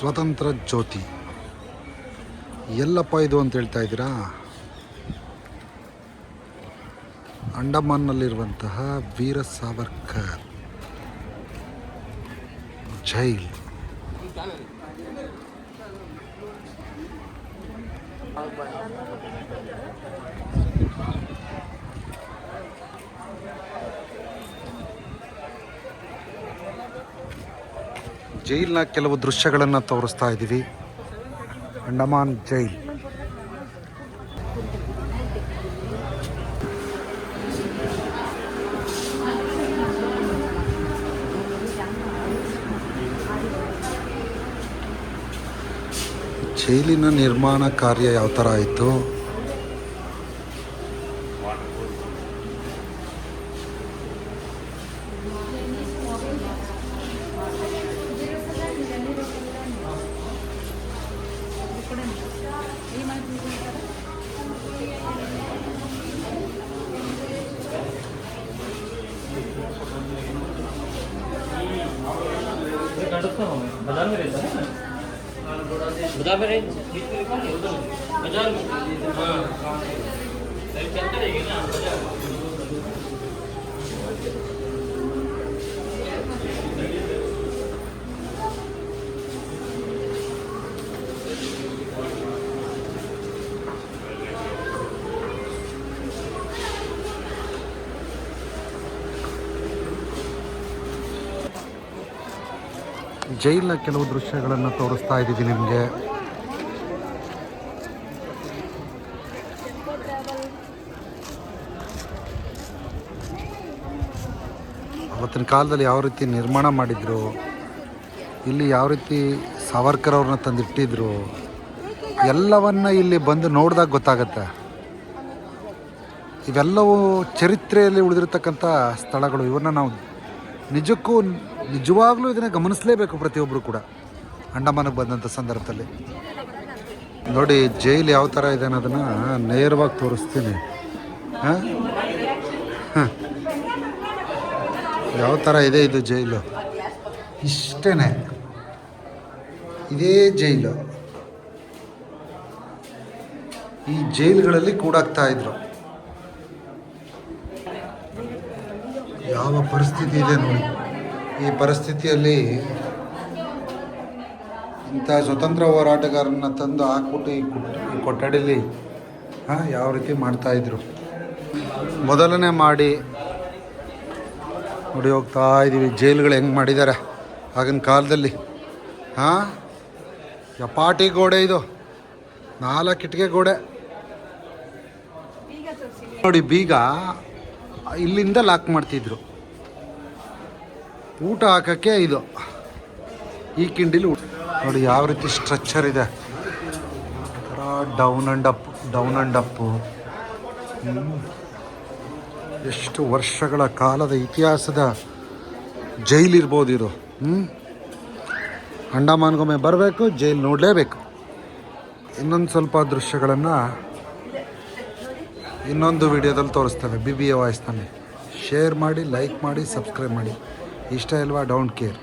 ಸ್ವತಂತ್ರ ಜ್ಯೋತಿ ಎಲ್ಲಪ್ಪ ಇದು ಅಂತ ಹೇಳ್ತಾ ಇದ್ದೀರಾ? ಅಂಡಮಾನ್ನಲ್ಲಿರುವಂತಹ ವೀರ ಸಾವರ್ಕರ್ ಜೈಲ್. ಜೈಲ್ನ ಕೆಲವು ದೃಶ್ಯಗಳನ್ನು ತೋರಿಸ್ತಾ ಇದ್ದೀವಿ. ಅಂಡಮಾನ್ ಜೈಲ್. ಜೈಲಿನ ನಿರ್ಮಾಣ ಕಾರ್ಯ ಯಾವ ಥರ ಆಯಿತು? बाजार में रहता है ना, बाजार में बाजार में चलते रहेगी ना बाजार। ಜೈಲಿನ ಕೆಲವು ದೃಶ್ಯಗಳನ್ನು ತೋರಿಸ್ತಾ ಇದ್ದೀವಿ ನಿಮಗೆ. ಅವತ್ತಿನ ಕಾಲದಲ್ಲಿ ಯಾವ ರೀತಿ ನಿರ್ಮಾಣ ಮಾಡಿದ್ರು, ಇಲ್ಲಿ ಯಾವ ರೀತಿ ಸಾವರ್ಕರ್ ಅವ್ರನ್ನ ತಂದಿಟ್ಟಿದ್ರು, ಎಲ್ಲವನ್ನ ಇಲ್ಲಿ ಬಂದು ನೋಡಿದಾಗ ಗೊತ್ತಾಗತ್ತೆ. ಇವೆಲ್ಲವೂ ಚರಿತ್ರೆಯಲ್ಲಿ ಉಳಿದಿರತಕ್ಕಂಥ ಸ್ಥಳಗಳು. ಇವನ್ನ ನಾವು ನಿಜವಾಗ್ಲೂ ಇದನ್ನು ಗಮನಿಸಲೇಬೇಕು ಪ್ರತಿಯೊಬ್ಬರು ಕೂಡ ಅಂಡಮಾನಿಗೆ ಬಂದಂಥ ಸಂದರ್ಭದಲ್ಲಿ. ನೋಡಿ ಜೈಲು ಯಾವ ಥರ ಇದೆ ಅನ್ನೋದನ್ನು ನೇರವಾಗಿ ತೋರಿಸ್ತೀನಿ. ಯಾವ ಥರ ಇದೆ ಇದು ಜೈಲು, ಇಷ್ಟೇ. ಇದೇ ಜೈಲು. ಈ ಜೈಲುಗಳಲ್ಲಿ ಕೂಡಾಕ್ತಾ ಇದ್ರು. ಯಾವ ಪರಿಸ್ಥಿತಿ ಇದೆ ನೋಡಿ. ಈ ಪರಿಸ್ಥಿತಿಯಲ್ಲಿ ಇಂಥ ಸ್ವತಂತ್ರ ಹೋರಾಟಗಾರನ್ನ ತಂದು ಹಾಕ್ಬಿಟ್ಟು ಈ ಕೊಠಡಿಲಿ ಯಾವ ರೀತಿ ಮಾಡ್ತಾಯಿದ್ರು. ಮೊದಲನೇ ಮಾಡಿ ನೋಡಿ ಹೋಗ್ತಾ ಇದ್ದೀವಿ. ಜೈಲುಗಳು ಹೆಂಗೆ ಮಾಡಿದ್ದಾರೆ ಆಗಿನ ಕಾಲದಲ್ಲಿ. ಯಪಾಟಿ ಗೋಡೆ ಇದು, 4 ಕಿಟಕಿ ಗೋಡೆ ನೋಡಿ. ಬೀಗ ಇಲ್ಲಿಂದ ಲಾಕ್ ಮಾಡ್ತಿದ್ರು. ಊಟ ಹಾಕೋಕ್ಕೆ ಇದು ಈ ಕಿಂಡಿಲಿ ನೋಡಿ ಯಾವ ರೀತಿ ಸ್ಟ್ರಕ್ಚರ್ ಇದೆ. Down and Appu. ಎಷ್ಟು ವರ್ಷಗಳ ಕಾಲದ ಇತಿಹಾಸದ ಜೈಲಿರ್ಬೋದು ಇದು. ಅಂಡಮಾನ್ಗೊಮ್ಮೆ ಬರಬೇಕು, ಜೈಲು ನೋಡಲೇಬೇಕು. ಇನ್ನೊಂದು ಸ್ವಲ್ಪ ದೃಶ್ಯಗಳನ್ನು ಇನ್ನೊಂದು ವಿಡಿಯೋದಲ್ಲಿ ತೋರಿಸ್ತೇವೆ BBA ವಾಯ್ಸ್ನಲ್ಲಿ. ಶೇರ್ ಮಾಡಿ, ಲೈಕ್ ಮಾಡಿ, ಸಬ್ಸ್ಕ್ರೈಬ್ ಮಾಡಿ. ಇಷ್ಟ ಇಲ್ವಾ? Don't care.